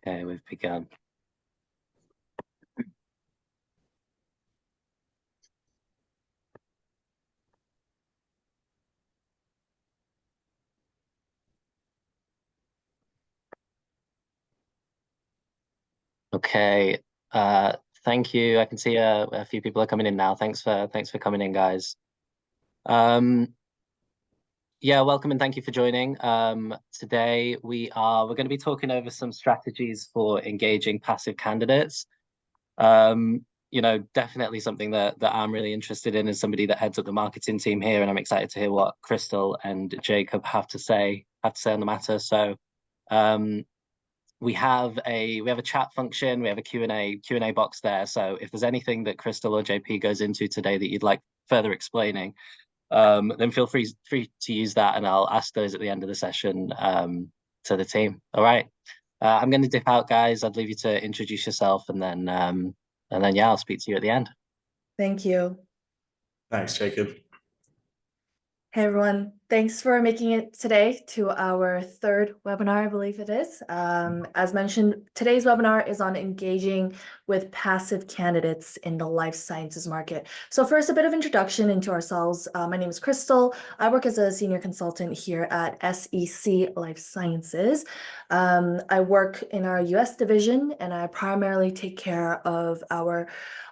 Okay, we've begun. Okay, thank you. I can see a few people are coming in now. Thanks for coming in, guys. Um, yeah, welcome and thank you for joining. Today we're going to be talking over some strategies for engaging passive candidates. Definitely something that I'm really interested in as somebody that heads up the marketing team here, and I'm excited to hear what Crystal and Jacob have to say on the matter. So, we have a chat function, we have a Q&A box there. So if there's anything that Crystal or JP goes into today that you'd like further explaining, then feel free to use that, and I'll ask those at the end of the session to the team. All right. I'm going to dip out, guys. I'd leave you to introduce yourself, and then yeah, I'll speak to you at the end. Thank you. Thanks, Jacob. Hey everyone, thanks for making it today to our third webinar, I believe it is. As mentioned, today's webinar is on engaging with passive candidates in the life sciences market. So first, a bit of introduction into ourselves. My name is Crystal. I work as a senior consultant here at SEC Life Sciences. I work in our US division, and I primarily take care of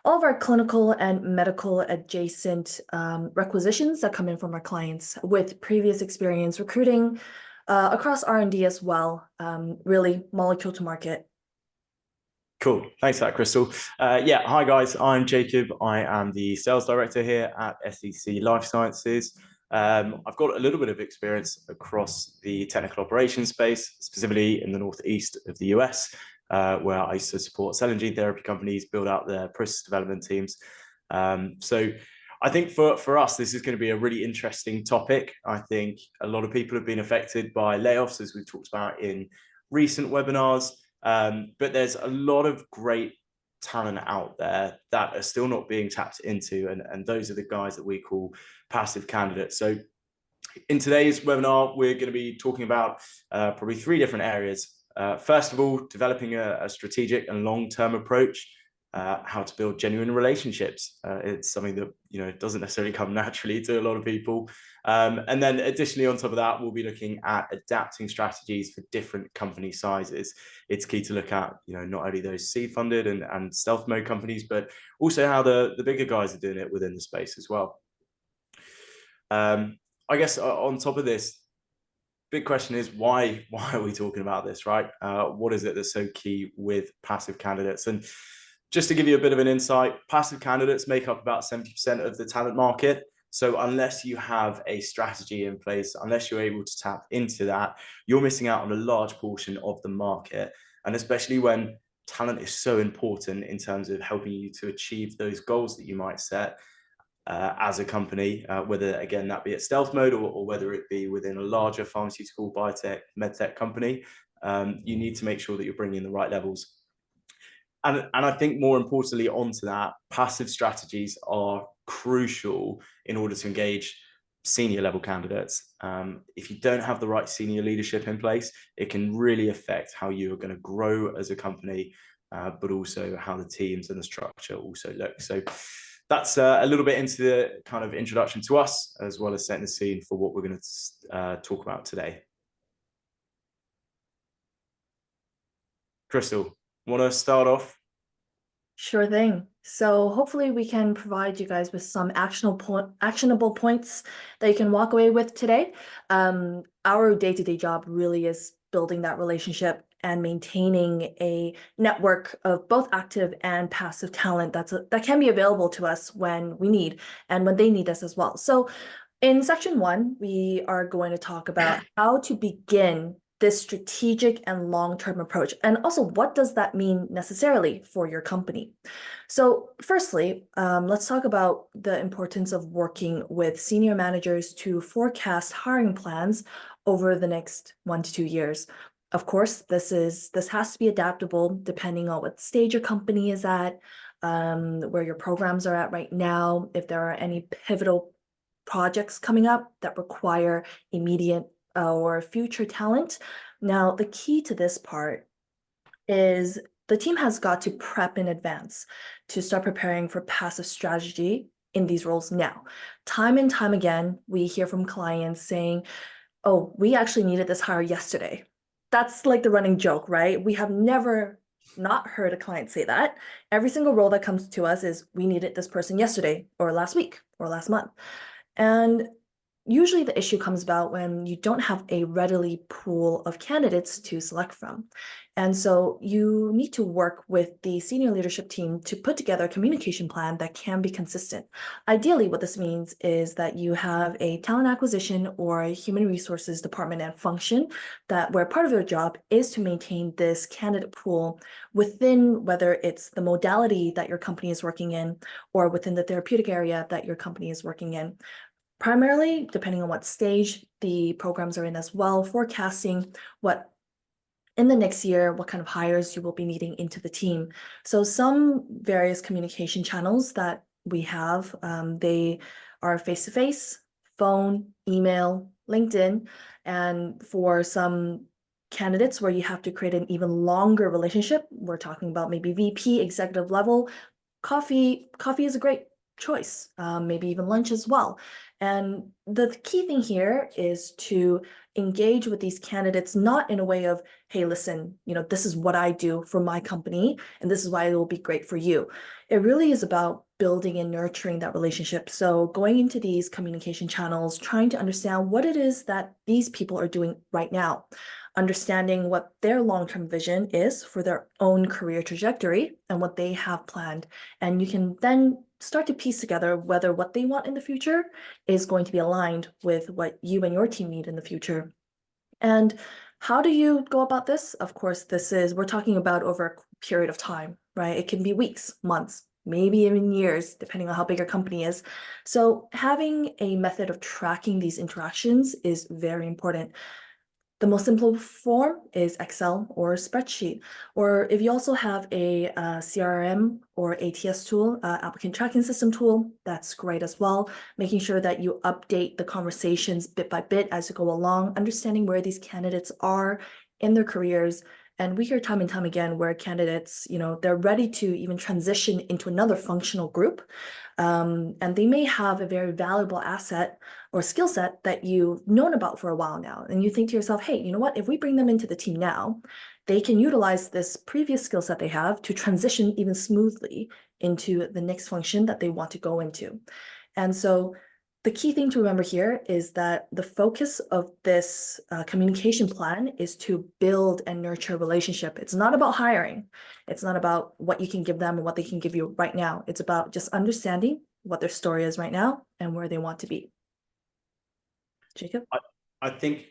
all of our clinical and medical adjacent requisitions that come in from our clients with previous experience recruiting across R&D as well, really molecule to market. Cool. Thanks for that, Crystal. Hi guys, I'm Jacob. I am the sales director here at SEC Life Sciences. I've got a little bit of experience across the technical operations space, specifically in the northeast of the US, where I used to support cell and gene therapy companies build out their process development teams. So I think for us, this is going to be a really interesting topic. I think a lot of people have been affected by layoffs, as we've talked about in recent webinars, but there's a lot of great talent out there that are still not being tapped into, and those are the guys that we call passive candidates. So in today's webinar, we're going to be talking about probably three different areas. First of all, developing a strategic and long-term approach, how to build genuine relationships. It's something that doesn't necessarily come naturally to a lot of people. And then additionally, on top of that, we'll be looking at adapting strategies for different company sizes. It's key to look at not only those seed-funded and stealth mode companies, but also how the bigger guys are doing it within the space as well. I guess on top of this, big question is why are we talking about this, right? What is it that's so key with passive candidates? And just to give you a bit of an insight, passive candidates make up about 70% of the talent market. So unless you have a strategy in place, unless you're able to tap into that, you're missing out on a large portion of the market. And especially when talent is so important in terms of helping you to achieve those goals that you might set as a company, whether again that be at stealth mode or whether it be within a larger pharmaceutical, biotech, medtech company, you need to make sure that you're bringing in the right levels. And I think more importantly onto that, passive strategies are crucial in order to engage senior level candidates. If you don't have the right senior leadership in place, it can really affect how you are going to grow as a company, but also how the teams and the structure also look. So that's a little bit into the kind of introduction to us, as well as setting the scene for what we're going to talk about today. Crystal, want to start off? Sure thing. So hopefully we can provide you guys with some actionable points that you can walk away with today. Our day-to-day job really is building that relationship and maintaining a network of both active and passive talent that can be available to us when we need and when they need us as well. So in section 1, we are going to talk about how to begin this strategic and long-term approach, and also what does that mean necessarily for your company. So firstly, let's talk about the importance of working with senior managers to forecast hiring plans over the next 1 to 2 years. Of course, this has to be adaptable depending on what stage your company is at, where your programs are at right now, if there are any pivotal projects coming up that require immediate or future talent. Now, the key to this part is the team has got to prep in advance to start preparing for passive strategy in these roles now. Time and time again, we hear from clients saying, oh, we actually needed this hire yesterday. That's like the running joke, right? We have never not heard a client say that. Every single role that comes to us is, we needed this person yesterday or last week or last month. And usually the issue comes about when you don't have a readily pool of candidates to select from. And so you need to work with the senior leadership team to put together a communication plan that can be consistent. Ideally, what this means is that you have a talent acquisition or a human resources department and function where part of their job is to maintain this candidate pool within, whether it's the modality that your company is working in or within the therapeutic area that your company is working in. Primarily, depending on what stage the programs are in as well, forecasting what in the next year, what kind of hires you will be needing into the team. So some various communication channels that we have, they are face-to-face, phone, email, LinkedIn, and for some candidates where you have to create an even longer relationship, we're talking about maybe VP, executive level, coffee is a great choice, maybe even lunch as well. And the key thing here is to engage with these candidates, not in a way of, hey, listen, this is what I do for my company, and this is why it will be great for you. It really is about building and nurturing that relationship. So going into these communication channels, trying to understand what it is that these people are doing right now, understanding what their long-term vision is for their own career trajectory and what they have planned. And you can then start to piece together whether what they want in the future is going to be aligned with what you and your team need in the future. And how do you go about this? Of course, we're talking about over a period of time, right? It can be weeks, months, maybe even years, depending on how big your company is. So having a method of tracking these interactions is very important. The most simple form is Excel or spreadsheet. Or if you also have a CRM or ATS tool, applicant tracking system tool, that's great as well. Making sure that you update the conversations bit by bit as you go along, understanding where these candidates are in their careers. And we hear time and time again where candidates, they're ready to even transition into another functional group. And they may have a very valuable asset or skill set that you've known about for a while now. And you think to yourself, hey, you know what? If we bring them into the team now, they can utilize this previous skill set they have to transition even smoothly into the next function that they want to go into. And so the key thing to remember here is that the focus of this communication plan is to build and nurture a relationship. It's not about hiring. It's not about what you can give them and what they can give you right now. It's about just understanding what their story is right now and where they want to be. Jacob? I think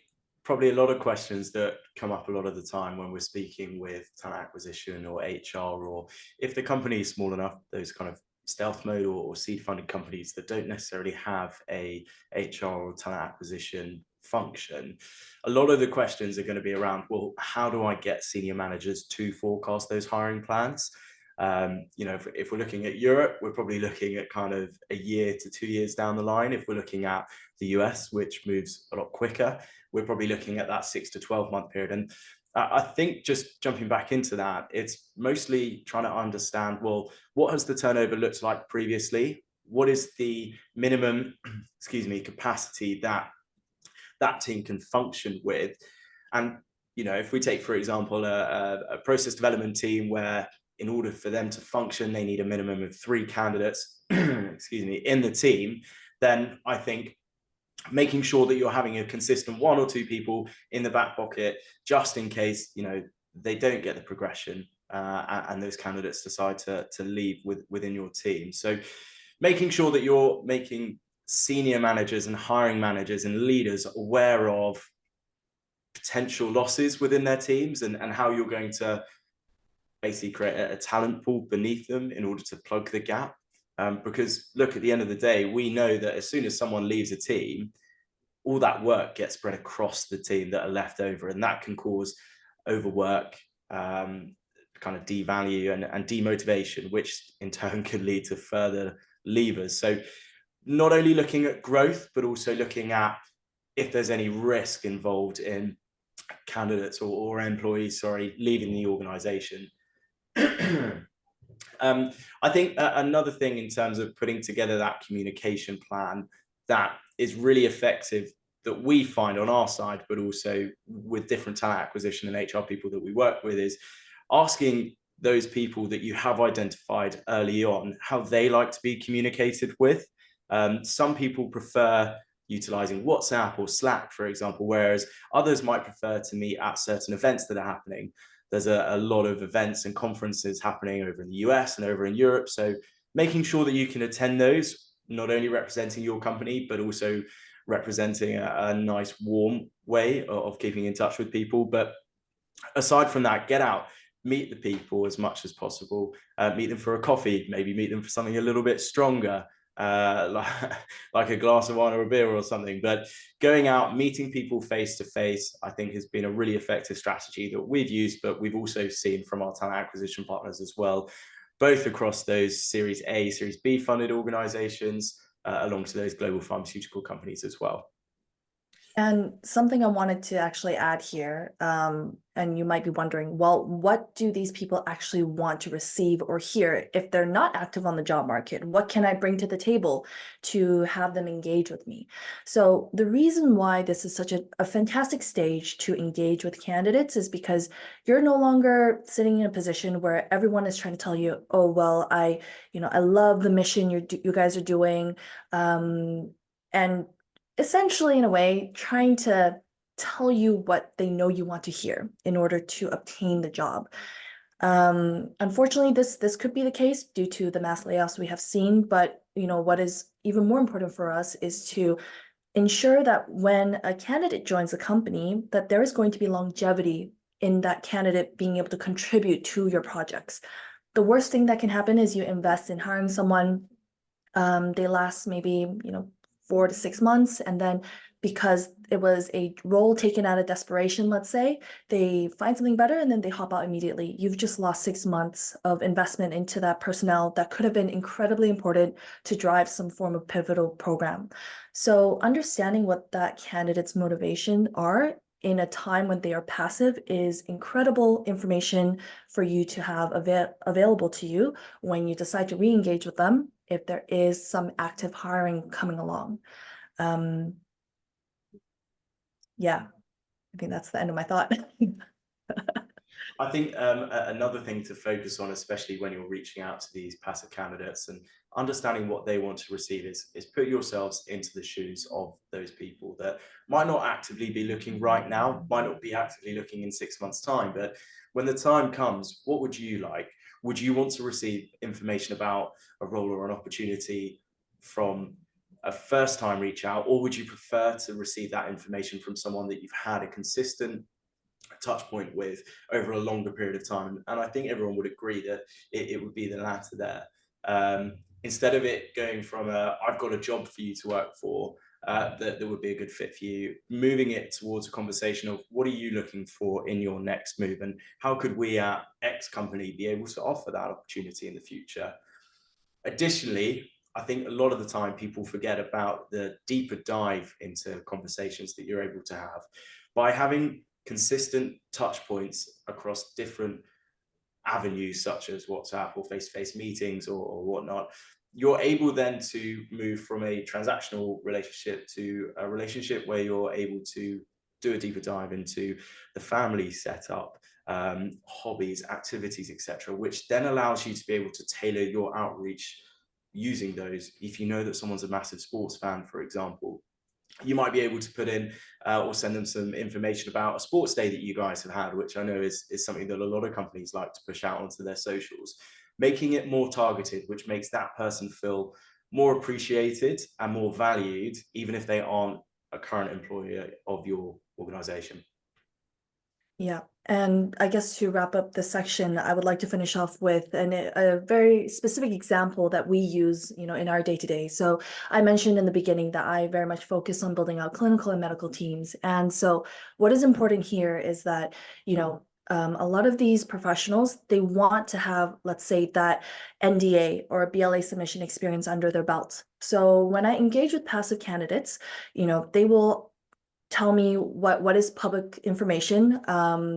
probably a lot of questions that come up a lot of the time when we're speaking with talent acquisition or HR, or if the company is small enough, those kind of stealth mode or seed funded companies that don't necessarily have a HR or talent acquisition function, a lot of the questions are going to be around, well, how do I get senior managers to forecast those hiring plans? If we're looking at Europe, we're probably looking at kind of a year to 2 years down the line. If we're looking at the US, which moves a lot quicker, we're probably looking at that 6 to 12 month period. And I think just jumping back into that, it's mostly trying to understand, well, what has the turnover looked like previously? What is the minimum, capacity that that team can function with? And, if we take, for example, a process development team where in order for them to function, they need a minimum of 3 candidates, in the team, then I think making sure that you're having a consistent 1 or 2 people in the back pocket, just in case, they don't get the progression and those candidates decide to leave within your team. So making sure that you're making senior managers and hiring managers and leaders aware of potential losses within their teams and how you're going to basically create a talent pool beneath them in order to plug the gap. Because look, at the end of the day, we know that as soon as someone leaves a team, all that work gets spread across the team that are left over, and that can cause overwork, kind of devalue and demotivation, which in turn can lead to further leavers. So not only looking at growth, but also looking at if there's any risk involved in candidates or employees, sorry, leaving the organization. I think another thing in terms of putting together that communication plan that is really effective that we find on our side, but also with different talent acquisition and HR people that we work with, is asking those people that you have identified early on how they like to be communicated with. Some people prefer utilizing WhatsApp or Slack, for example, whereas others might prefer to meet at certain events that are happening. There's a lot of events and conferences happening over in the US and over in Europe. So making sure that you can attend those, not only representing your company, but also representing a nice, warm way of keeping in touch with people. But aside from that, get out, meet the people as much as possible, meet them for a coffee, maybe meet them for something a little bit stronger, like a glass of wine or a beer or something. But going out, meeting people face to face, I think has been a really effective strategy that we've used, but we've also seen from our talent acquisition partners as well, both across those Series A, Series B funded organizations, along to those global pharmaceutical companies as well. And something I wanted to actually add here, and you might be wondering, well, what do these people actually want to receive or hear if they're not active on the job market? What can I bring to the table to have them engage with me? So the reason why this is such a fantastic stage to engage with candidates is because you're no longer sitting in a position where everyone is trying to tell you, oh, well, I love the mission you guys are doing, and essentially, in a way, trying to tell you what they know you want to hear in order to obtain the job. Unfortunately, this could be the case due to the mass layoffs we have seen, but what is even more important for us is to ensure that when a candidate joins a company, that there is going to be longevity in that candidate being able to contribute to your projects. The worst thing that can happen is you invest in hiring someone, they last maybe 4 to 6 months, and then because it was a role taken out of desperation, let's say, they find something better and then they hop out immediately. You've just lost 6 months of investment into that personnel that could have been incredibly important to drive some form of pivotal program. So understanding what that candidate's motivation are in a time when they are passive is incredible information for you to have available to you when you decide to re-engage with them if there is some active hiring coming along. Yeah, I think that's the end of my thought. I think another thing to focus on, especially when you're reaching out to these passive candidates and understanding what they want to receive, is put yourselves into the shoes of those people that might not actively be looking right now, might not be actively looking in 6 months' time, but when the time comes, what would you like? Would you want to receive information about a role or an opportunity from a first-time reach out, or would you prefer to receive that information from someone that you've had a consistent touch point with over a longer period of time? And I think everyone would agree that it would be the latter there. Instead of it going from I've got a job for you to work for, that would be a good fit for you, moving it towards a conversation of what are you looking for in your next move, and how could we at X company be able to offer that opportunity in the future? Additionally, I think a lot of the time people forget about the deeper dive into conversations that you're able to have by having consistent touch points across different avenues such as WhatsApp or face-to-face meetings or whatnot. You're able then to move from a transactional relationship to a relationship where you're able to do a deeper dive into the family setup, hobbies, activities, etc., which then allows you to be able to tailor your outreach using those. If you know that someone's a massive sports fan, for example, you might be able to put in or send them some information about a sports day that you guys have had, which I know is something that a lot of companies like to push out onto their socials, making it more targeted, which makes that person feel more appreciated and more valued, even if they aren't a current employee of your organization. Yeah, and I guess to wrap up this section, I would like to finish off with a very specific example that we use, in our day-to-day. So I mentioned in the beginning that I very much focus on building out clinical and medical teams. And so what is important here is that, a lot of these professionals, they want to have, let's say, that NDA or a BLA submission experience under their belt. So when I engage with passive candidates, they will tell me what is public information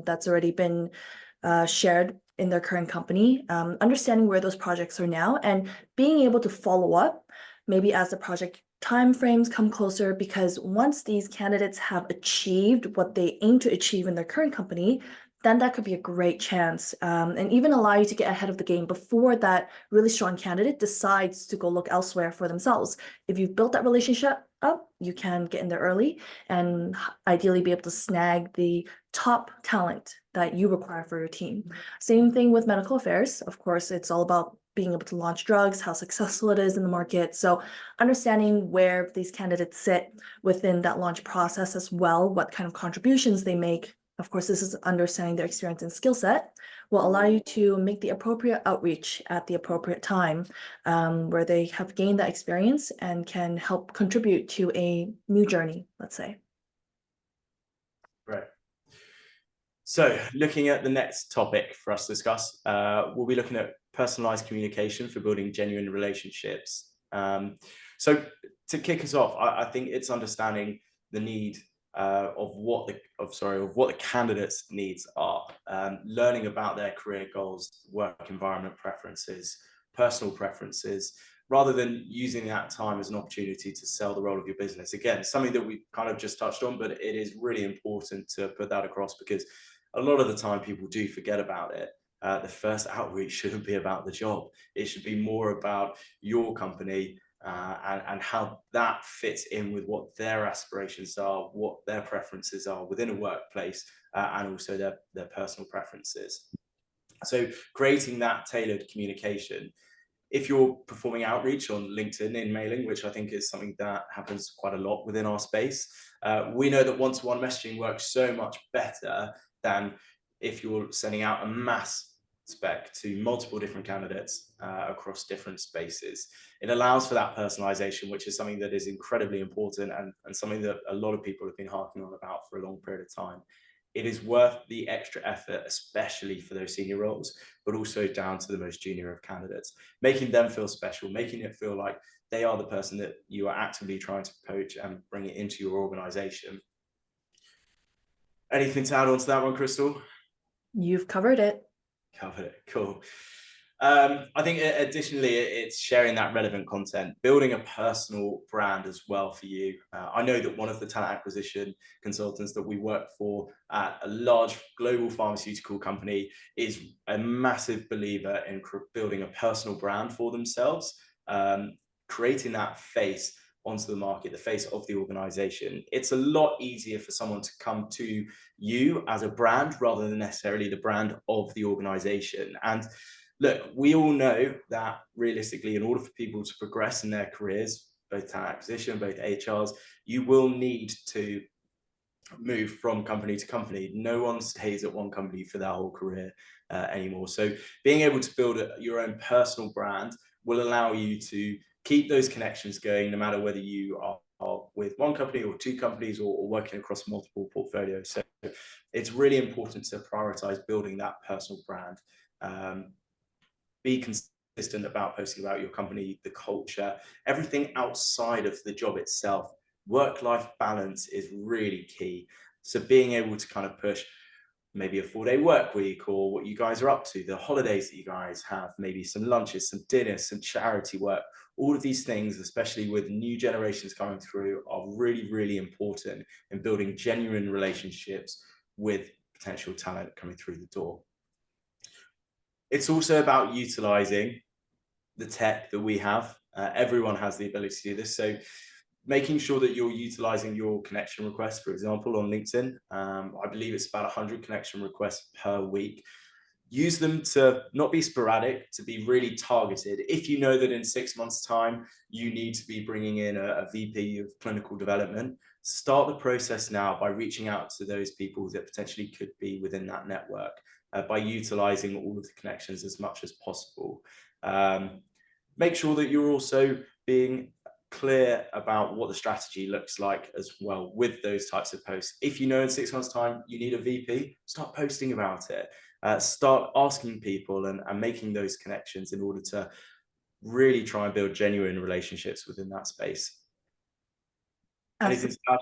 that's already been shared in their current company, understanding where those projects are now, and being able to follow up maybe as the project timeframes come closer, because once these candidates have achieved what they aim to achieve in their current company, then that could be a great chance, and even allow you to get ahead of the game before that really strong candidate decides to go look elsewhere for themselves. If you've built that relationship up, you can get in there early and ideally be able to snag the top talent that you require for your team. Same thing with medical affairs. Of course, it's all about being able to launch drugs, how successful it is in the market. So understanding where these candidates sit within that launch process as well, what kind of contributions they make. Of course, this is understanding their experience and skill set will allow you to make the appropriate outreach at the appropriate time, where they have gained that experience and can help contribute to a new journey, let's say. Right. So looking at the next topic for us to discuss, we'll be looking at personalized communication for building genuine relationships. So to kick us off, I think it's understanding the need of what the candidates' needs are, learning about their career goals, work environment preferences, personal preferences, rather than using that time as an opportunity to sell the role of your business. Again, something that we kind of just touched on, but it is really important to put that across, because a lot of the time people do forget about it. The first outreach shouldn't be about the job. It should be more about your company and how that fits in with what their aspirations are, what their preferences are within a workplace, and also their personal preferences. So creating that tailored communication. If you're performing outreach on LinkedIn in mailing, which I think is something that happens quite a lot within our space, we know that one-to-one messaging works so much better than if you're sending out a mass spec to multiple different candidates across different spaces. It allows for that personalization, which is something that is incredibly important and something that a lot of people have been harping on about for a long period of time. It is worth the extra effort, especially for those senior roles, but also down to the most junior of candidates, making them feel special, making it feel like they are the person that you are actively trying to poach and bring it into your organization. Anything to add on to that one, Crystal? You've covered it. Covered it, cool. I think additionally, it's sharing that relevant content, building a personal brand as well for you. I know that one of the talent acquisition consultants that we work for at a large global pharmaceutical company is a massive believer in building a personal brand for themselves, creating that face onto the market, the face of the organization. It's a lot easier for someone to come to you as a brand rather than necessarily the brand of the organization. And look, we all know that realistically, in order for people to progress in their careers, both talent acquisition, both HRs, you will need to move from company to company. No one stays at one company for their whole career anymore. So being able to build your own personal brand will allow you to keep those connections going, no matter whether you are with one company or two companies or working across multiple portfolios. So it's really important to prioritize building that personal brand. Be consistent about posting about your company, the culture, everything outside of the job itself. Work-life balance is really key. So being able to kind of push maybe a 4-day work week, or what you guys are up to, the holidays that you guys have, maybe some lunches, some dinners, some charity work. All of these things, especially with new generations coming through, are really, really important in building genuine relationships with potential talent coming through the door. It's also about utilizing the tech that we have. Everyone has the ability to do this. So making sure that you're utilizing your connection requests, for example, on LinkedIn. I believe it's about 100 connection requests per week. Use them to not be sporadic, to be really targeted. If you know that in 6 months' time, you need to be bringing in a VP of clinical development, start the process now by reaching out to those people that potentially could be within that network, by utilizing all of the connections as much as possible. Make sure that you're also being clear about what the strategy looks like as well with those types of posts. If you know in 6 months' time you need a VP, start posting about it. Start asking people and making those connections in order to really try and build genuine relationships within that space. Anything to add?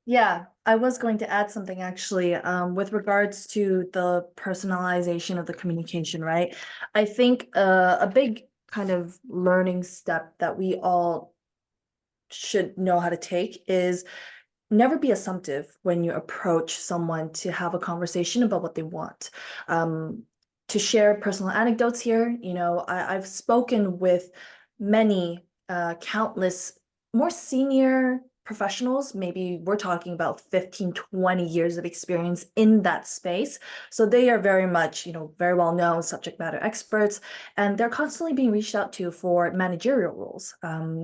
Yeah, I was going to add something actually, with regards to the personalization of the communication, right? I think a big kind of learning step that we all should know how to take is never be assumptive when you approach someone to have a conversation about what they want. Um, to share personal anecdotes here, I've spoken with many, countless more senior professionals. Maybe we're talking about 15, 20 years of experience in that space. So they are very much, very well known subject matter experts, and they're constantly being reached out to for managerial roles,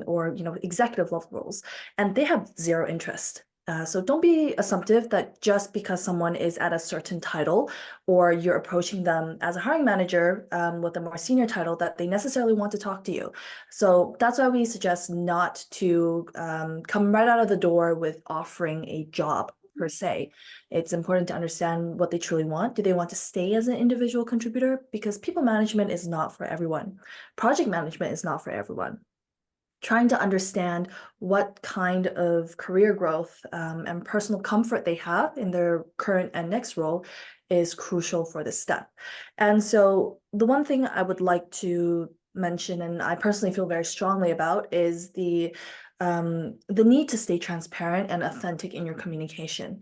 or, executive level roles, and they have zero interest. So don't be assumptive that just because someone is at a certain title, or you're approaching them as a hiring manager, with a more senior title, that they necessarily want to talk to you. So that's why we suggest not to come right out of the door with offering a job per se. It's important to understand what they truly want. Do they want to stay as an individual contributor? Because people management is not for everyone. Project management is not for everyone. Trying to understand what kind of career growth, and personal comfort they have in their current and next role is crucial for this step. And so the one thing I would like to mention, and I personally feel very strongly about, is the need to stay transparent and authentic in your communication.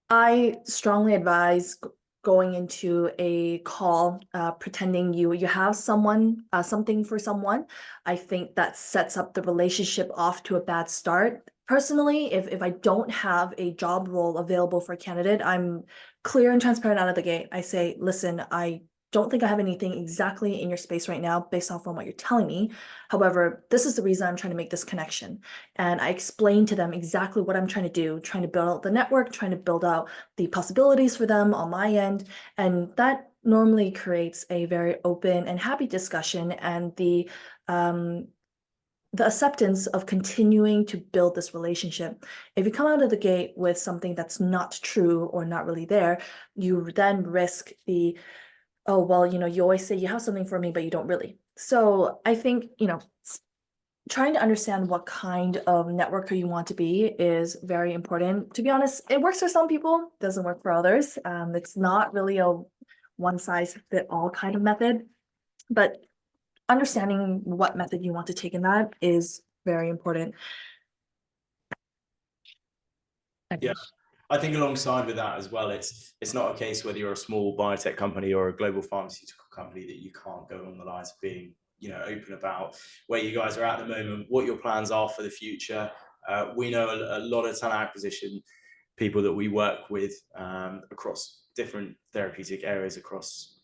I strongly advise going into a call, pretending you have something for someone. I think that sets up the relationship off to a bad start. Personally, if I don't have a job role available for a candidate, I'm clear and transparent out of the gate. I say, listen, I don't think I have anything exactly in your space right now based off on what you're telling me. However, this is the reason I'm trying to make this connection. And I explain to them exactly what I'm trying to do, trying to build out the network, trying to build out the possibilities for them on my end. And that normally creates a very open and happy discussion, and the acceptance of continuing to build this relationship. If you come out of the gate with something that's not true or not really there, you then risk the, oh, well, you always say you have something for me, but you don't really. So I think, trying to understand what kind of networker you want to be is very important. To be honest, it works for some people, doesn't work for others. It's not really a one size fit all kind of method, but understanding what method you want to take in that is very important. Yeah. I think alongside with that as well, it's not a case whether you're a small biotech company or a global pharmaceutical company that you can't go along the lines of being, open about where you guys are at the moment, what your plans are for the future. We know a lot of talent acquisition people that we work with, across different therapeutic areas, across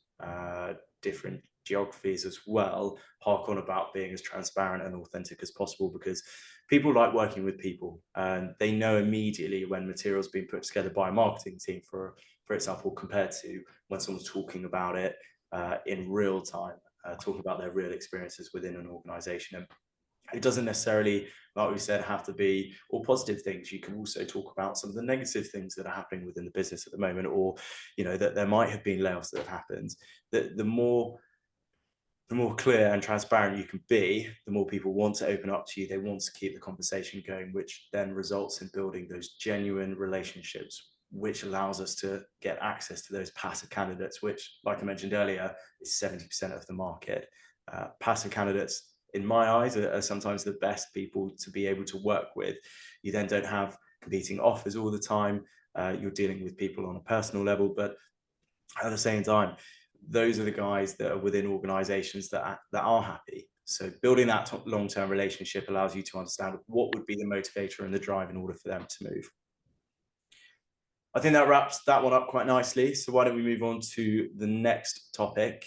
different geographies as well, hark on about being as transparent and authentic as possible, because people like working with people, and they know immediately when material's been put together by a marketing team, for example, compared to when someone's talking about it in real time, talking about their real experiences within an organization. And it doesn't necessarily, like we said, have to be all positive things. You can also talk about some of the negative things that are happening within the business at the moment, or that there might have been layoffs that have happened. The more clear and transparent you can be, the more people want to open up to you. They want to keep the conversation going, which then results in building those genuine relationships, which allows us to get access to those passive candidates, which, like I mentioned earlier, is 70% of the market. Passive candidates, in my eyes, are sometimes the best people to be able to work with. You then don't have competing offers all the time. You're dealing with people on a personal level, but at the same time, those are the guys that are within organizations that are happy. So building that long-term relationship allows you to understand what would be the motivator and the drive in order for them to move. I think that wraps that one up quite nicely. So why don't we move on to the next topic,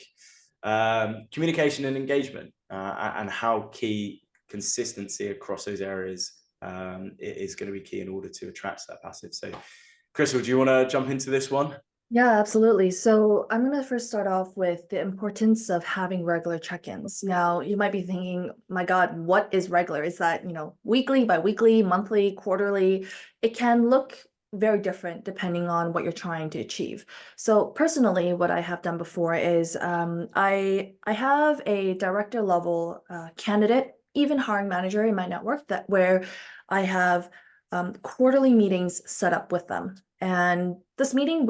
communication and engagement, and how key consistency across those areas is going to be key in order to attract that passive. So Crystal, do you want to jump into this one? Yeah, absolutely. So I'm going to first start off with the importance of having regular check-ins. Now, you might be thinking, my God, what is regular? Is that, weekly, bi-weekly, monthly, quarterly? It can look very different depending on what you're trying to achieve. So personally, what I have done before is I have a director level candidate, even hiring manager in my network, that where I have quarterly meetings set up with them. And this meeting,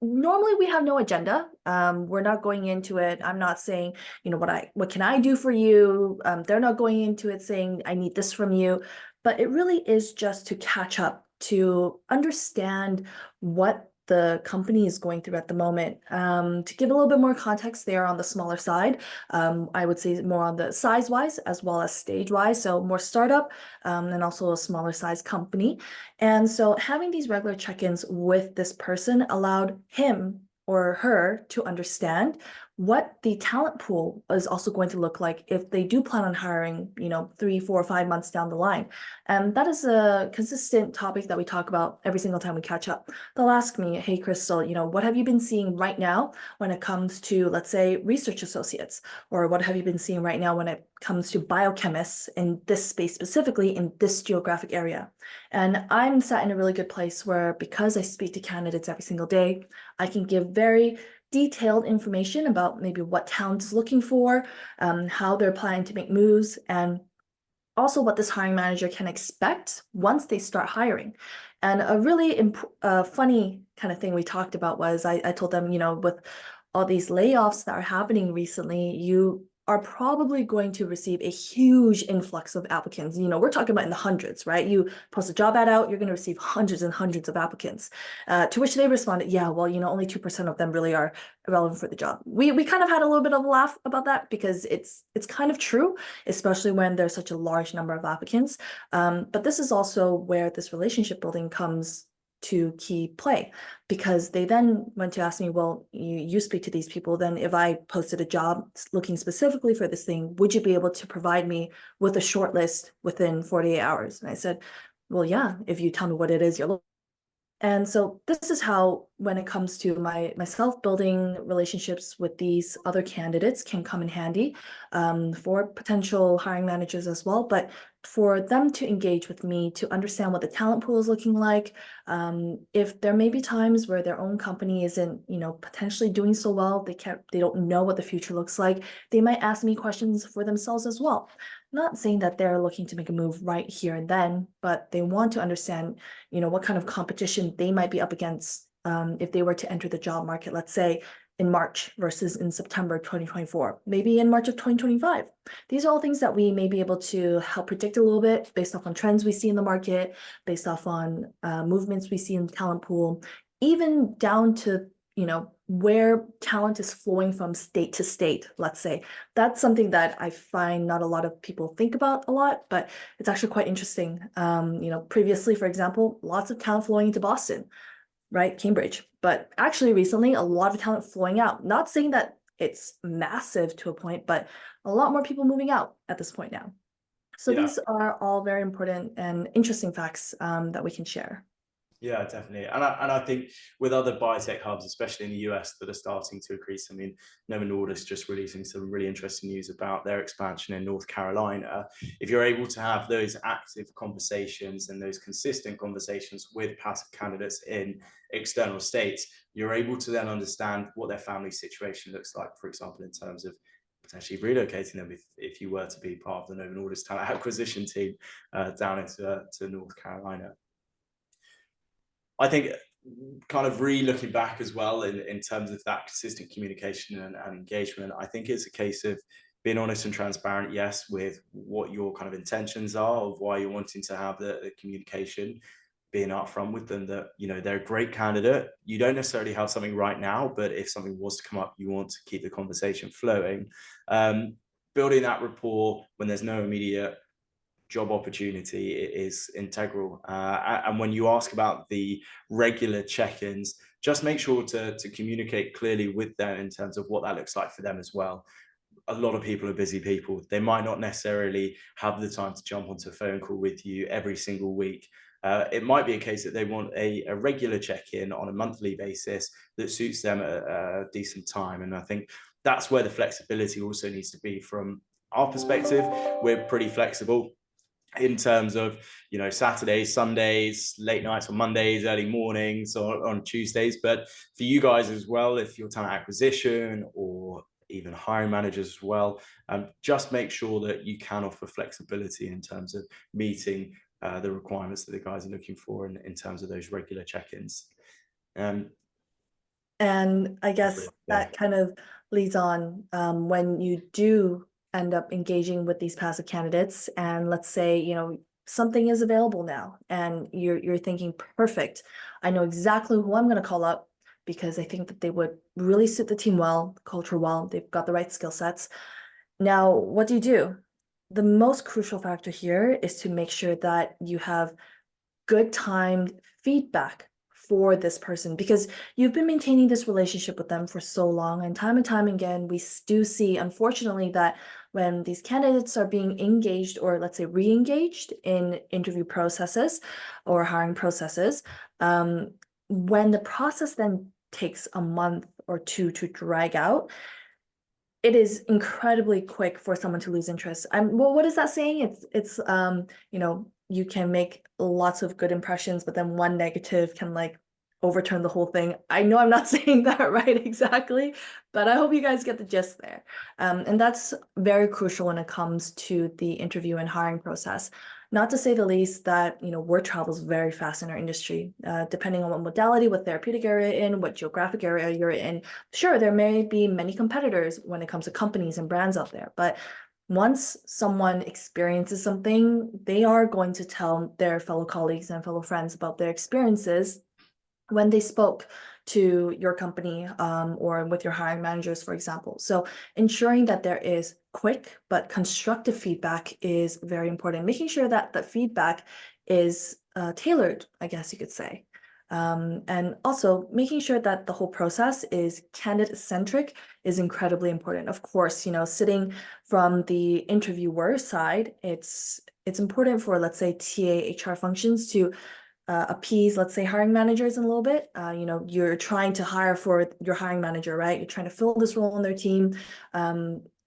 normally we have no agenda. We're not going into it. I'm not saying, you know, what can I do for you? They're not going into it saying, I need this from you. But it really is just to catch up, to understand what the company is going through at the moment. To give a little bit more context, they are on the smaller side. I would say more on the size-wise as well as stage-wise. So more startup and also a smaller size company. And so having these regular check-ins with this person allowed him or her to understand what the talent pool is also going to look like if they do plan on hiring, you know, 3, 4, 5 months down the line. And that is a consistent topic that we talk about every single time we catch up. They'll ask me, hey, Crystal, you know, what have you been seeing right now when it comes to, let's say, research associates? Or what have you been seeing right now when it comes to biochemists in this space, specifically in this geographic area? And I'm sat in a really good place where, because I speak to candidates every single day, I can give very detailed information about maybe what talent is looking for, how they're planning to make moves, and also what this hiring manager can expect once they start hiring. And a really funny kind of thing we talked about was I told them, you know, with all these layoffs that are happening recently, you are probably going to receive a huge influx of applicants. You know, we're talking about in the hundreds, right? You post a job ad out, you're going to receive hundreds and hundreds of applicants. To which they responded, yeah, well, you know, only 2% of them really are relevant for the job. We kind of had a little bit of a laugh about that because it's kind of true, especially when there's such a large number of applicants. But this is also where this relationship building comes to key play, because they then went to ask me, well, you speak to these people, then if I posted a job looking specifically for this thing, would you be able to provide me with a short list within 48 hours? And I said, well, yeah, if you tell me what it is you're looking. And so this is how, when it comes to myself building relationships with these other candidates, can come in handy for potential hiring managers as well. But for them to engage with me, to understand what the talent pool is looking like, if there may be times where their own company isn't, you know, potentially doing so well, they don't know what the future looks like, they might ask me questions for themselves as well. Not saying that they're looking to make a move right here and then, but they want to understand, you know, what kind of competition they might be up against if they were to enter the job market, let's say in March versus in September 2024, maybe in March of 2025. These are all things that we may be able to help predict a little bit based off on trends we see in the market, based off on movements we see in the talent pool, even down to, you know, where talent is flowing from state to state, let's say. That's something that I find not a lot of people think about a lot, but it's actually quite interesting. You know, previously, for example, lots of talent flowing into Boston, right? Cambridge. But actually recently, a lot of talent flowing out. Not saying that it's massive to a point, but a lot more people moving out at this point now. So Yeah. these are all very important and interesting facts that we can share. Yeah, definitely. And I think with other biotech hubs, especially in the US, that are starting to increase, I mean, Novo Nordisk just releasing some really interesting news about their expansion in North Carolina. If you're able to have those active conversations and those consistent conversations with passive candidates in external states, you're able to then understand what their family situation looks like, for example, in terms of potentially relocating them if you were to be part of the Novo Nordisk talent acquisition team down into North Carolina. I think kind of re-looking back as well in terms of that consistent communication and engagement, I think it's a case of being honest and transparent, yes, with what your kind of intentions are of why you're wanting to have the communication, being upfront with them that, you know, they're a great candidate. You don't necessarily have something right now, but if something was to come up, you want to keep the conversation flowing. Building that rapport when there's no immediate job opportunity is integral. And when you ask about the regular check-ins, just make sure to communicate clearly with them in terms of what that looks like for them as well. A lot of people are busy people. They might not necessarily have the time to jump onto a phone call with you every single week. It might be a case that they want a regular check-in on a monthly basis that suits them at a decent time. And I think that's where the flexibility also needs to be. From our perspective, we're pretty flexible in terms of, you know, Saturdays, Sundays, late nights on Mondays, early mornings or on Tuesdays. But for you guys as well, if you're talent acquisition or even hiring managers as well, just make sure that you can offer flexibility in terms of meeting the requirements that the guys are looking for in terms of those regular check-ins. And I guess that kind of leads on when you do end up engaging with these passive candidates, and let's say, you know, something is available now and you're thinking, perfect, I know exactly who I'm going to call up because I think that they would really suit the team well, the culture well, they've got the right skill sets. Now, what do? The most crucial factor here is to make sure that you have good timed feedback for this person, because you've been maintaining this relationship with them for so long, and time again we do see, unfortunately, that when these candidates are being engaged, or let's say re-engaged in interview processes or hiring processes, when the process then takes a month or two to drag out, it is incredibly quick for someone to lose interest. Well, what is that saying? It's you know, you can make lots of good impressions, but then one negative can like overturn the whole thing. I know I'm not saying that right exactly, but I hope you guys get the gist there. And that's very crucial when it comes to the interview and hiring process. Not to say the least that, you know, word travels very fast in our industry, depending on what modality, what therapeutic area you're in, what geographic area you're in. Sure, there may be many competitors when it comes to companies and brands out there, but once someone experiences something, they are going to tell their fellow colleagues and fellow friends about their experiences when they spoke to your company or with your hiring managers, for example. So ensuring that there is quick but constructive feedback is very important. Making sure that the feedback is tailored, I guess you could say. And also making sure that the whole process is candidate-centric is incredibly important. Of course, you know, sitting from the interviewer side, it's important for, let's say, TA HR functions to appease, let's say, hiring managers in a little bit. You know, you're trying to hire for your hiring manager, right? You're trying to fill this role on their team.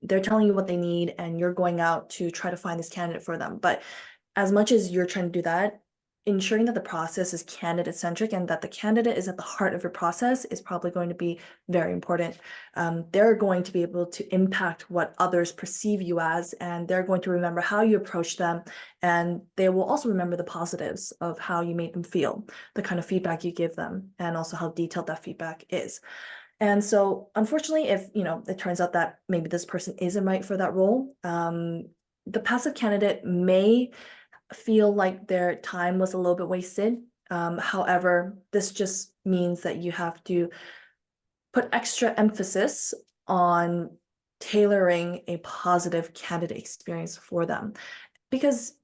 They're telling you what they need, and you're going out to try to find this candidate for them. But as much as you're trying to do that, ensuring that the process is candidate centric and that the candidate is at the heart of your process is probably going to be very important. They're going to be able to impact what others perceive you as, and they're going to remember how you approach them, and they will also remember the positives of how you made them feel, the kind of feedback you give them, and also how detailed that feedback is. And so, unfortunately, if, you know, it turns out that maybe this person isn't right for that role, the passive candidate may feel like their time was a little bit wasted. However, this just means that you have to put extra emphasis on tailoring a positive candidate experience for them, because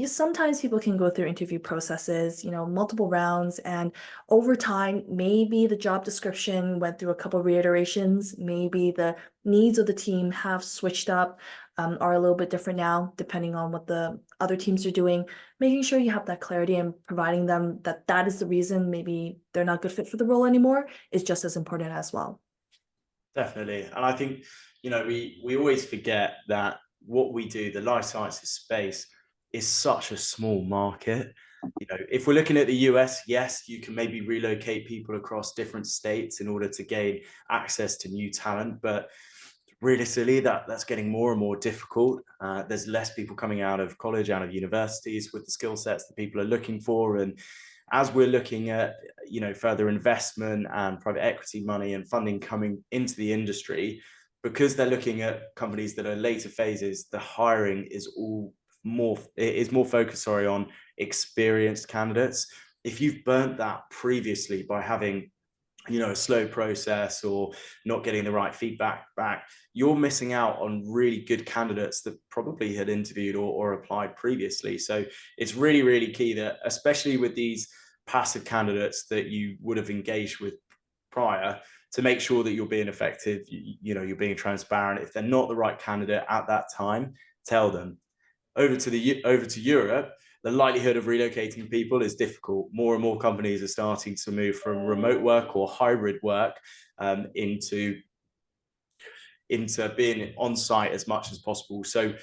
sometimes people can go through interview processes, you know, multiple rounds, and over time, maybe the job description went through a couple of reiterations, maybe the needs of the team have switched up, are a little bit different now, depending on what the other teams are doing. Making sure you have that clarity and providing them that that is the reason maybe they're not good fit for the role anymore is just as important as well. Definitely. And I think, you know, we always forget that what we do, the life sciences space, is such a small market. You know, if we're looking at the US, yes, you can maybe relocate people across different states in order to gain access to new talent, but realistically, that's getting more and more difficult. There's less people coming out of college, out of universities with the skill sets that people are looking for. And as we're looking at, you know, further investment and private equity money and funding coming into the industry, because they're looking at companies that are later phases, the hiring is more focused, on experienced candidates. If you've burnt that previously by having, you know, a slow process or not getting the right feedback back, you're missing out on really good candidates that probably had interviewed or applied previously. So it's really, really key that, especially with these passive candidates that you would have engaged with prior, to make sure that you're being effective, you know, you're being transparent. If they're not the right candidate at that time, tell them. Over to Europe, the likelihood of relocating people is difficult. More and more companies are starting to move from remote work or hybrid work into being on site as much as possible. So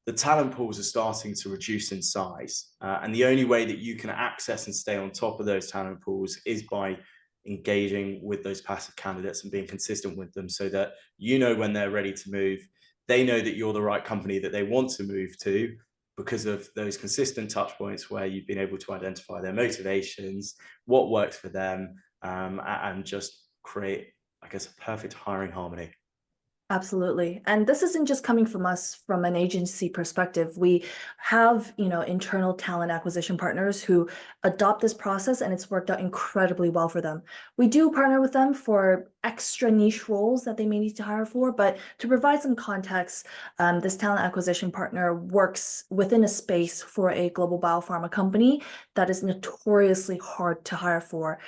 the talent pools are starting to reduce in size. And the only way that you can access and stay on top of those talent pools is by engaging with those passive candidates and being consistent with them, so that, you know, when they're ready to move, they know that you're the right company that they want to move to, because of those consistent touch points where you've been able to identify their motivations, what works for them, and just create, I guess, a perfect hiring harmony. Absolutely. And this isn't just coming from us from an agency perspective. We have, internal talent acquisition partners who adopt this process, and it's worked out incredibly well for them. We do partner with them for extra niche roles that they may need to hire for, but to provide some context, this talent acquisition partner works within a space for a global biopharma company that is notoriously hard to hire for.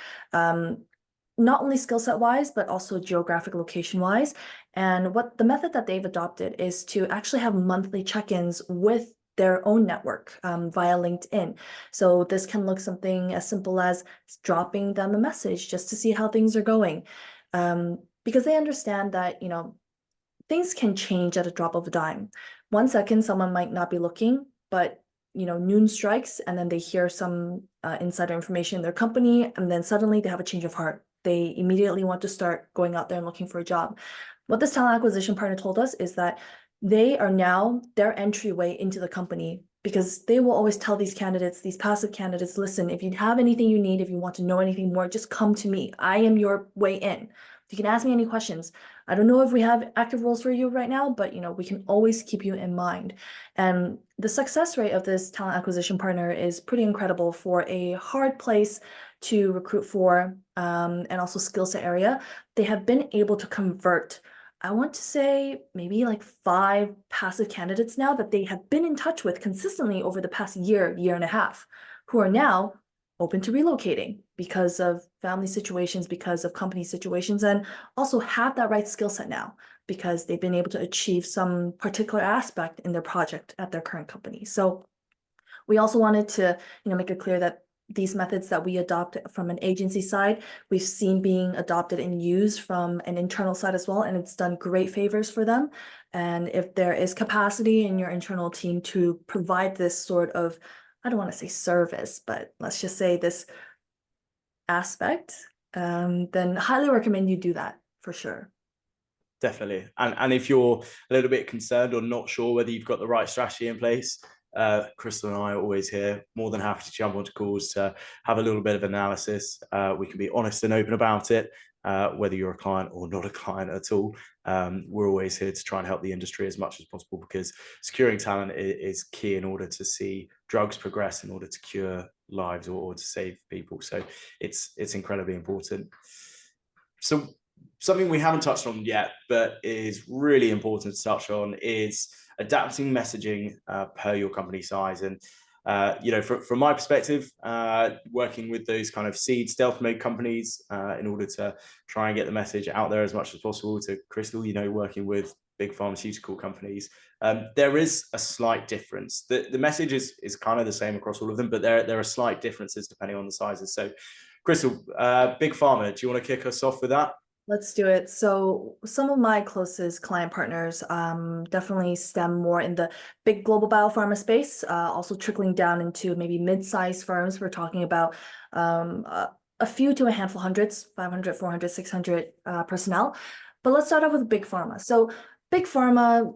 Not only skill set wise, but also geographic location wise. And what the method that they've adopted is to actually have monthly check-ins with their own network via LinkedIn. So this can look something as simple as dropping them a message just to see how things are going. Because they understand that, things can change at a drop of a dime. 1 second, someone might not be looking, but noon strikes and then they hear some insider information in their company, and then suddenly they have a change of heart. They immediately want to start going out there and looking for a job. What this talent acquisition partner told us is that they are now their entryway into the company, because they will always tell these candidates, these passive candidates, listen, if you have anything you need, if you want to know anything more, just come to me. I am your way in. You can ask me any questions. I don't know if we have active roles for you right now, but we can always keep you in mind. And the success rate of this talent acquisition partner is pretty incredible for a hard place to recruit for, and also skill set area. They have been able to convert, I want to say maybe like 5 passive candidates now that they have been in touch with consistently over the past year and a half, who are now open to relocating because of family situations, because of company situations, and also have that right skill set now because they've been able to achieve some particular aspect in their project at their current company. So we also wanted to, make it clear that these methods that we adopt from an agency side, we've seen being adopted and used from an internal side as well, and it's done great favors for them. And if there is capacity in your internal team to provide this sort of, I don't want to say service, but let's just say this aspect, then highly recommend you do that for sure. Definitely. And if you're a little bit concerned or not sure whether you've got the right strategy in place, Crystal and I are always here, more than happy to jump onto calls to have a little bit of analysis. We can be honest and open about it, whether you're a client or not a client at all. We're always here to try and help the industry as much as possible, because securing talent is key in order to see drugs progress, in order to cure lives or to save people. So it's incredibly important. So something we haven't touched on yet, but is really important to touch on, is adapting messaging per your company size. And from my perspective, working with those kind of seed stealth mode companies in order to try and get the message out there as much as possible, to Crystal, working with big pharmaceutical companies, there is a slight difference. The message is kind of the same across all of them, but there are slight differences depending on the sizes. So Crystal, big pharma, do you want to kick us off with that? Let's do it. So some of my closest client partners definitely stem more in the big global biopharma space, also trickling down into maybe mid-sized firms. We're talking about a few to a handful, hundreds, 500, 400, 600 personnel. But let's start off with big pharma. So big pharma,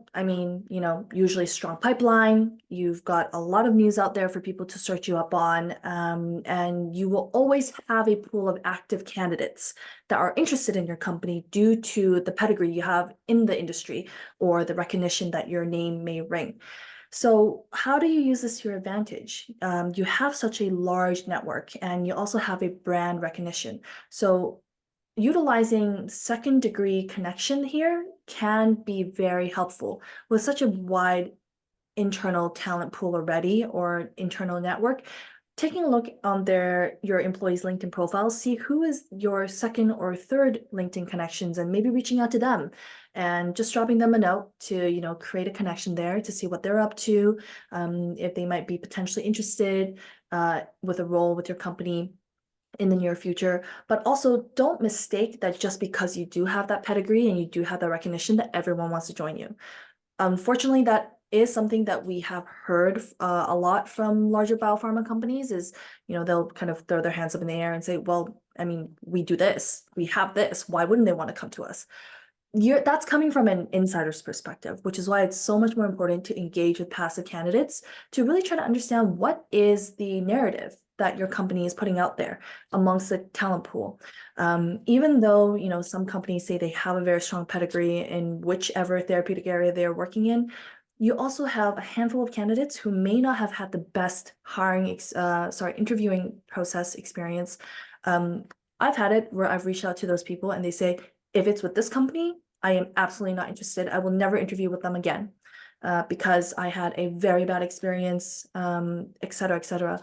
usually strong pipeline. You've got a lot of news out there for people to search you up on, and you will always have a pool of active candidates that are interested in your company due to the pedigree you have in the industry or the recognition that your name may ring. So how do you use this to your advantage? You have such a large network, and you also have a brand recognition. So utilizing second degree connection here can be very helpful. With such a wide internal talent pool already, or internal network, taking a look on your employees' LinkedIn profiles, see who is your second or third LinkedIn connections, and maybe reaching out to them and just dropping them a note to create a connection there to see what they're up to, if they might be potentially interested with a role with your company in the near future. But also don't mistake that just because you do have that pedigree and you do have that recognition, that everyone wants to join you. Unfortunately, that is something that we have heard a lot from larger biopharma companies, is they'll kind of throw their hands up in the air and say, well, we do this, we have this, why wouldn't they want to come to us? that's coming from an insider's perspective, which is why it's so much more important to engage with passive candidates to really try to understand what is the narrative that your company is putting out there amongst the talent pool. Even though, you know, some companies say they have a very strong pedigree in whichever therapeutic area they're working in, you also have a handful of candidates who may not have had the best interviewing process experience. I've had it where I've reached out to those people and they say, if it's with this company, I am absolutely not interested. I will never interview with them again because I had a very bad experience, et cetera, et cetera.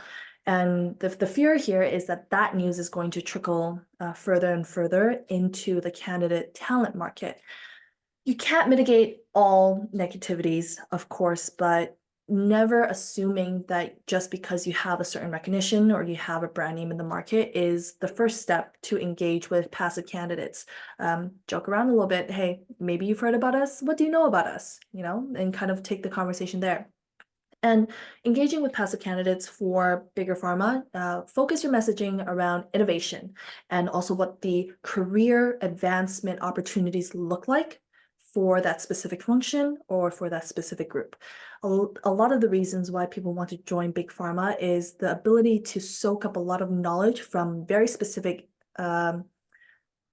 And the fear here is that that news is going to trickle further and further into the candidate talent market. You can't mitigate all negativities, of course, but never assuming that just because you have a certain recognition or you have a brand name in the market is the first step to engage with passive candidates. Joke around a little bit. Hey, maybe you've heard about us. What do you know about us? You know, and kind of take the conversation there. And engaging with passive candidates for bigger pharma, focus your messaging around innovation and also what the career advancement opportunities look like for that specific function or for that specific group. A lot of the reasons why people want to join big pharma is the ability to soak up a lot of knowledge from very specific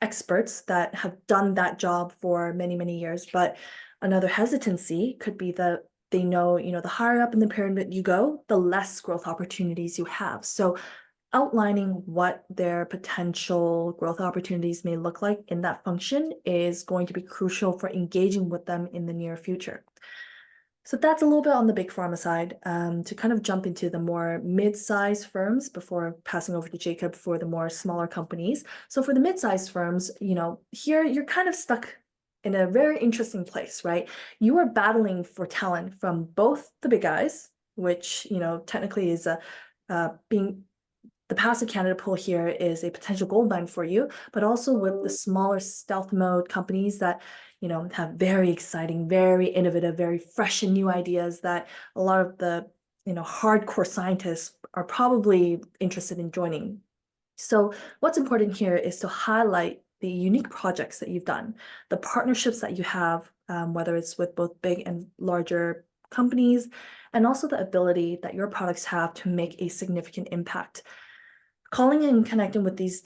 experts that have done that job for many, many years. But another hesitancy could be that they know, you know, the higher up in the pyramid you go, the less growth opportunities you have. So outlining what their potential growth opportunities may look like in that function is going to be crucial for engaging with them in the near future. So that's a little bit on the big pharma side. To kind of jump into the more mid-sized firms before passing over to Jacob for the more smaller companies. So for the mid-sized firms, you know, here you're kind of stuck in a very interesting place, right? You are battling for talent from both the big guys, which, you know, technically is being the passive candidate pool here is a potential gold mine for you, but also with the smaller stealth mode companies that, you know, have very exciting, very innovative, very fresh and new ideas that a lot of the, you know, hardcore scientists are probably interested in joining. So what's important here is to highlight the unique projects that you've done, the partnerships that you have, whether it's with both big and larger companies, and also the ability that your products have to make a significant impact. Calling and connecting with these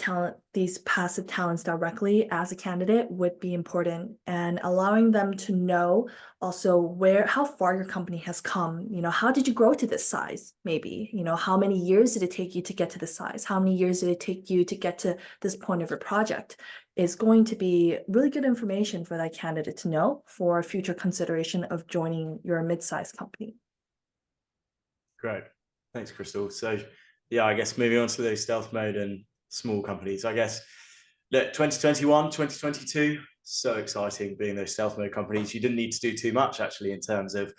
passive talents directly as a candidate would be important, and allowing them to know also how far your company has come. You know, how did you grow to this size? Maybe, you know, how many years did it take you to get to this size? How many years did it take you to get to this point of your project? Is going to be really good information for that candidate to know for future consideration of joining your mid-sized company. Great. Thanks, Crystal. So yeah, I guess moving on to those stealth mode and small companies, I guess, look, 2021, 2022, so exciting being those stealth mode companies. You didn't need to do too much actually in terms of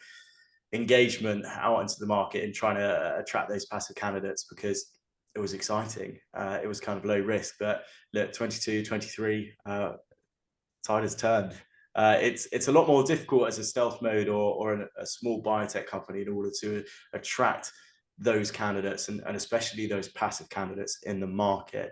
engagement out into the market and trying to attract those passive candidates because it was exciting. It was kind of low risk, but look, 22, 23, tide has turned. It's a lot more difficult as a stealth mode or a small biotech company in order to attract those candidates and especially those passive candidates in the market.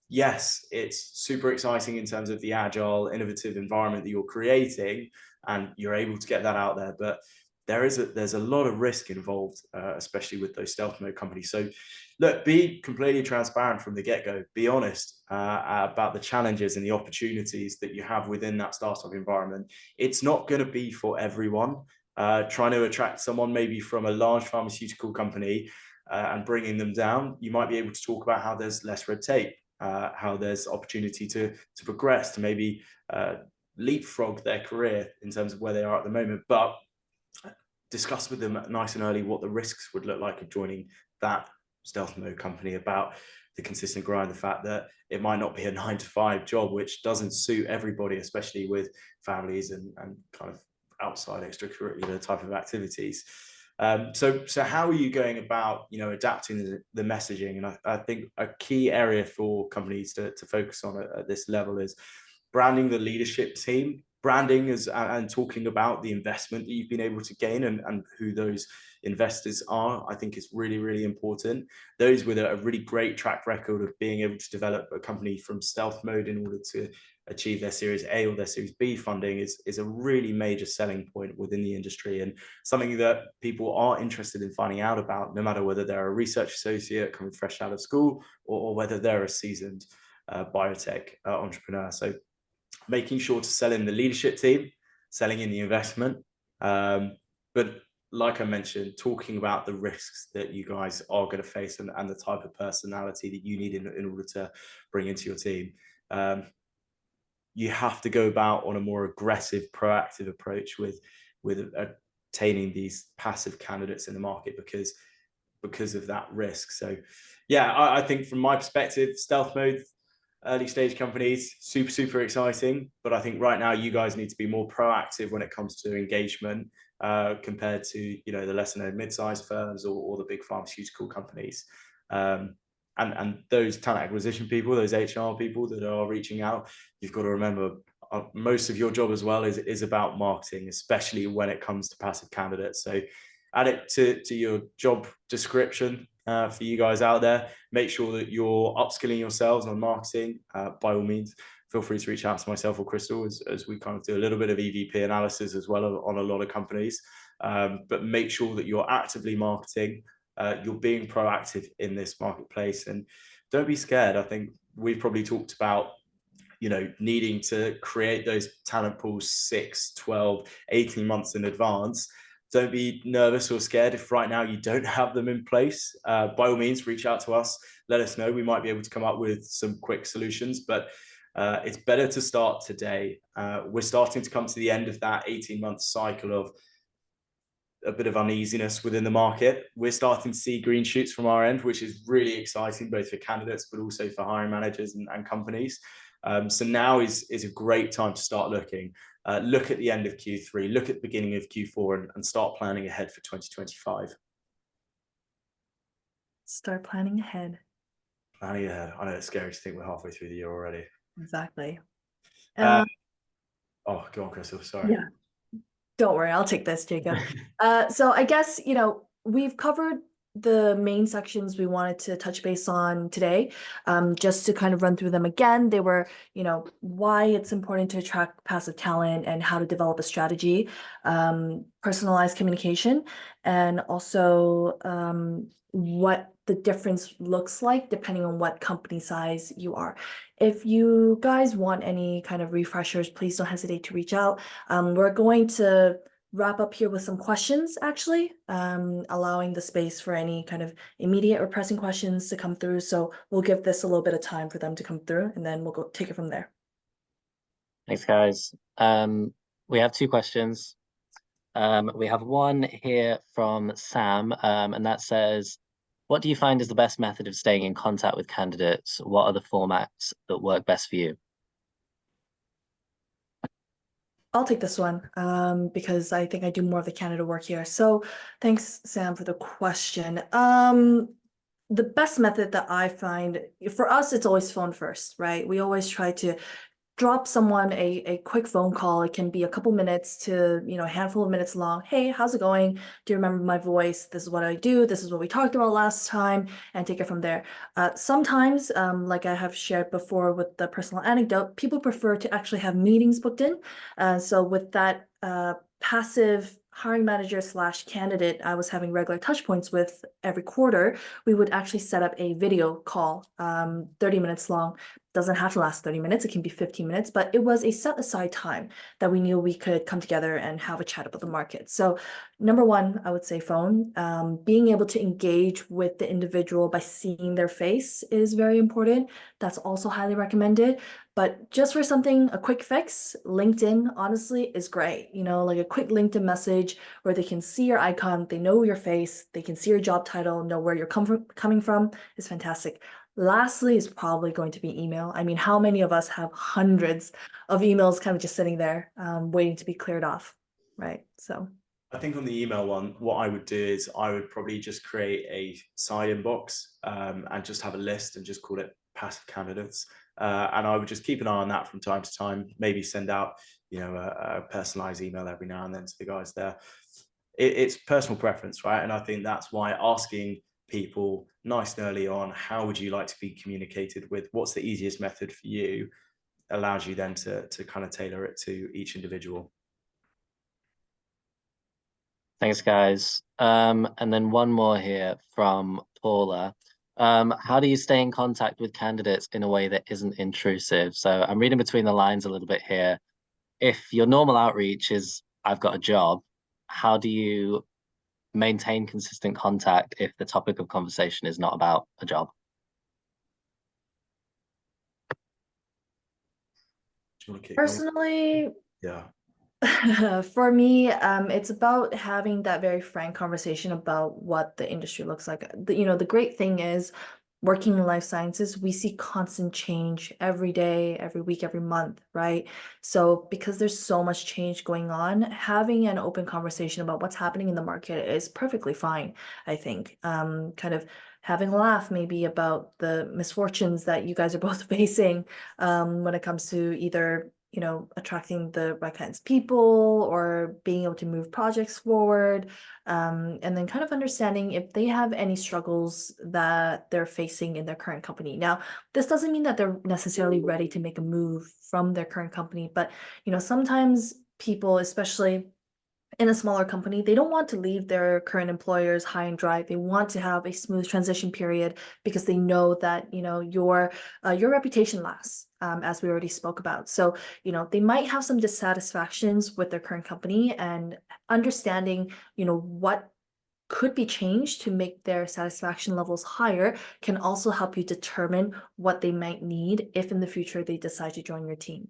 Yes, it's super exciting in terms of the agile, innovative environment that you're creating, and you're able to get that out there. But there's a lot of risk involved, especially with those stealth mode companies. So look, be completely transparent from the get-go. Be honest about the challenges and the opportunities that you have within that startup environment. It's not going to be for everyone. Trying to attract someone maybe from a large pharmaceutical company and bringing them down, you might be able to talk about how there's less red tape, how there's opportunity to progress, to maybe leapfrog their career in terms of where they are at the moment. But discuss with them nice and early what the risks would look like of joining that stealth mode company, about the consistent grind, the fact that it might not be a 9-to-5 job, which doesn't suit everybody, especially with families and kind of outside extracurricular type of activities. So how are you going about, you know, adapting the messaging? And I think a key area for companies to focus on at this level is branding the leadership team, branding and talking about the investment that you've been able to gain and who those investors are, I think is really, really important. Those with a really great track record of being able to develop a company from stealth mode in order to achieve their Series A or their Series B funding is a really major selling point within the industry, and something that people are interested in finding out about, no matter whether they're a research associate coming fresh out of school or whether they're a seasoned biotech entrepreneur. So making sure to sell in the leadership team, selling in the investment, but like I mentioned, talking about the risks that you guys are going to face and the type of personality that you need in order to bring into your team. You have to go about on a more aggressive, proactive approach with obtaining these passive candidates in the market because of that risk. So yeah, I think from my perspective, stealth mode, early stage companies, super exciting. But I think right now you guys need to be more proactive when it comes to engagement compared to, you know, the lesser known mid-sized firms or the big pharmaceutical companies. And those talent acquisition people, those HR people that are reaching out, you've got to remember most of your job as well is about marketing, especially when it comes to passive candidates. So add it to your job description for you guys out there. Make sure that you're upskilling yourselves on marketing. By all means, feel free to reach out to myself or Crystal as we kind of do a little bit of EVP analysis as well on a lot of companies. But make sure that you're actively marketing. You're being proactive in this marketplace, and don't be scared. I think we've probably talked about, you know, needing to create those talent pools 6, 12, 18 months in advance. Don't be nervous or scared if right now you don't have them in place. By all means, reach out to us. Let us know. We might be able to come up with some quick solutions, but it's better to start today. We're starting to come to the end of that 18-month cycle of a bit of uneasiness within the market. We're starting to see green shoots from our end, which is really exciting, both for candidates, but also for hiring managers and companies. So now is a great time to start looking. Look at the end of Q3, look at the beginning of Q4 and start planning ahead for 2025. Start planning ahead. Planning ahead. I know it's scary to think we're halfway through the year already. Exactly. Oh, go on, Crystal. Sorry. Yeah. Don't worry, I'll take this, Jacob. So I guess, you know, we've covered the main sections we wanted to touch base on today. Just to kind of run through them again, they were, you know, why it's important to attract passive talent and how to develop a strategy, personalized communication, and also what the difference looks like depending on what company size you are. If you guys want any kind of refreshers, please don't hesitate to reach out. We're going to wrap up here with some questions, actually, allowing the space for any kind of immediate or pressing questions to come through. So we'll give this a little bit of time for them to come through, and then we'll go take it from there. Thanks, guys. We have 2 questions. We have one here from Sam, and that says, what do you find is the best method of staying in contact with candidates? What are the formats that work best for you? I'll take this one because I think I do more of the candidate work here. So thanks, Sam, for the question. The best method that I find, for us, it's always phone first, right? We always try to drop someone a quick phone call. It can be a couple minutes to, you know, a handful of minutes long. Hey, how's it going? Do you remember my voice? This is what I do. This is what we talked about last time, and take it from there. Sometimes, like I have shared before with the personal anecdote, people prefer to actually have meetings booked in. So with that passive hiring manager / candidate I was having regular touch points with every quarter, we would actually set up a video call, 30 minutes long. Doesn't have to last 30 minutes, it can be 15 minutes, but it was a set aside time that we knew we could come together and have a chat about the market. So number one, I would say phone. Being able to engage with the individual by seeing their face is very important. That's also highly recommended. But just for something, a quick fix, LinkedIn honestly is great. You know, like a quick LinkedIn message where they can see your icon, they know your face, they can see your job title, know where you're coming from is fantastic. Lastly is probably going to be email. I mean, how many of us have hundreds of emails kind of just sitting there waiting to be cleared off, right? So I think on the email one, what I would do is I would probably just create a side inbox and just have a list and just call it passive candidates. And I would just keep an eye on that from time to time, maybe send out, you know, a personalized email every now and then to the guys there. it's personal preference, right? And I think that's why asking people nice and early on, how would you like to be communicated with? What's the easiest method for you? Allows you then to kind of tailor it to each individual. Thanks, guys. And then one more here from Paula. How do you stay in contact with candidates in a way that isn't intrusive? So I'm reading between the lines a little bit here. If your normal outreach is, I've got a job, how do you maintain consistent contact if the topic of conversation is not about a job? Do you want to kick Personally, yeah. for me, it's about having that very frank conversation about what the industry looks like. The great thing is working in life sciences, we see constant change every day, every week, every month, right? So because there's so much change going on, having an open conversation about what's happening in the market is perfectly fine, I think. Kind of having a laugh maybe about the misfortunes that you guys are both facing when it comes to either attracting the right kinds of people or being able to move projects forward. And then kind of understanding if they have any struggles that they're facing in their current company. Now, this doesn't mean that they're necessarily ready to make a move from their current company, but sometimes people, especially in a smaller company, they don't want to leave their current employers high and dry. They want to have a smooth transition period because they know that your reputation lasts, as we already spoke about. So they might have some dissatisfactions with their current company, and understanding what could be changed to make their satisfaction levels higher can also help you determine what they might need if in the future they decide to join your team.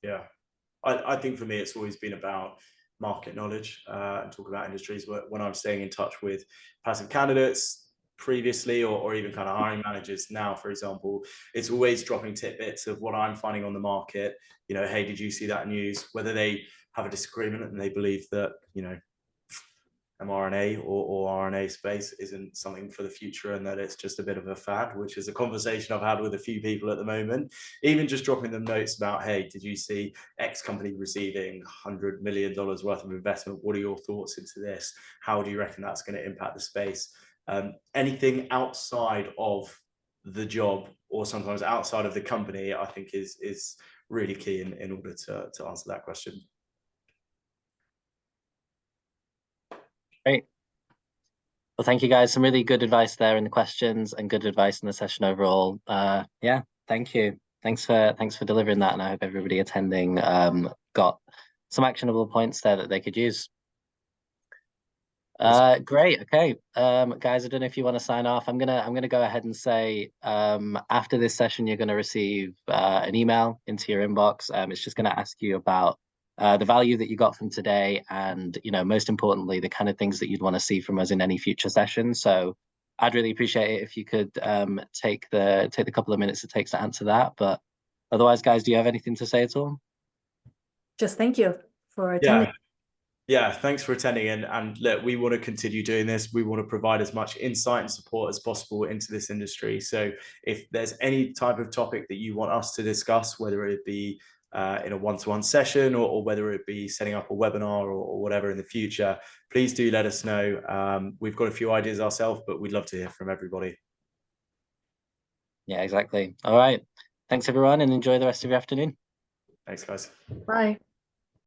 Yeah, I think for me, it's always been about market knowledge and talk about industries. When I'm staying in touch with passive candidates previously, or even kind of hiring managers now, for example, it's always dropping tidbits of what I'm finding on the market. Hey, did you see that news? Whether they have a disagreement and they believe that, mRNA or RNA space isn't something for the future and that it's just a bit of a fad, which is a conversation I've had with a few people at the moment. Even just dropping them notes about, hey, did you see X company receiving $100 million worth of investment? What are your thoughts into this? How do you reckon that's going to impact the space? Anything outside of the job or sometimes outside of the company, I think is really key in order to answer that question. Great. Well, thank you guys. Some really good advice there in the questions and good advice in the session overall. Yeah, thank you. Thanks for delivering that, and I hope everybody attending got some actionable points there that they could use. Great. Okay, guys, I don't know if you want to sign off. I'm gonna go ahead and say after this session, you're gonna receive an email into your inbox. It's just gonna ask you about the value that you got from today, and most importantly, the kind of things that you'd want to see from us in any future session. So I'd really appreciate it if you could take the couple of minutes it takes to answer that. But otherwise, guys, do you have anything to say at all? Just thank you for attending. Yeah, thanks for attending. And look, we want to continue doing this. We want to provide as much insight and support as possible into this industry. So if there's any type of topic that you want us to discuss, whether it be in a one-to-one session or whether it be setting up a webinar or whatever in the future, please do let us know. We've got a few ideas ourselves, but we'd love to hear from everybody. Yeah, exactly. All right. Thanks, everyone, and enjoy the rest of your afternoon. Thanks, guys. Bye.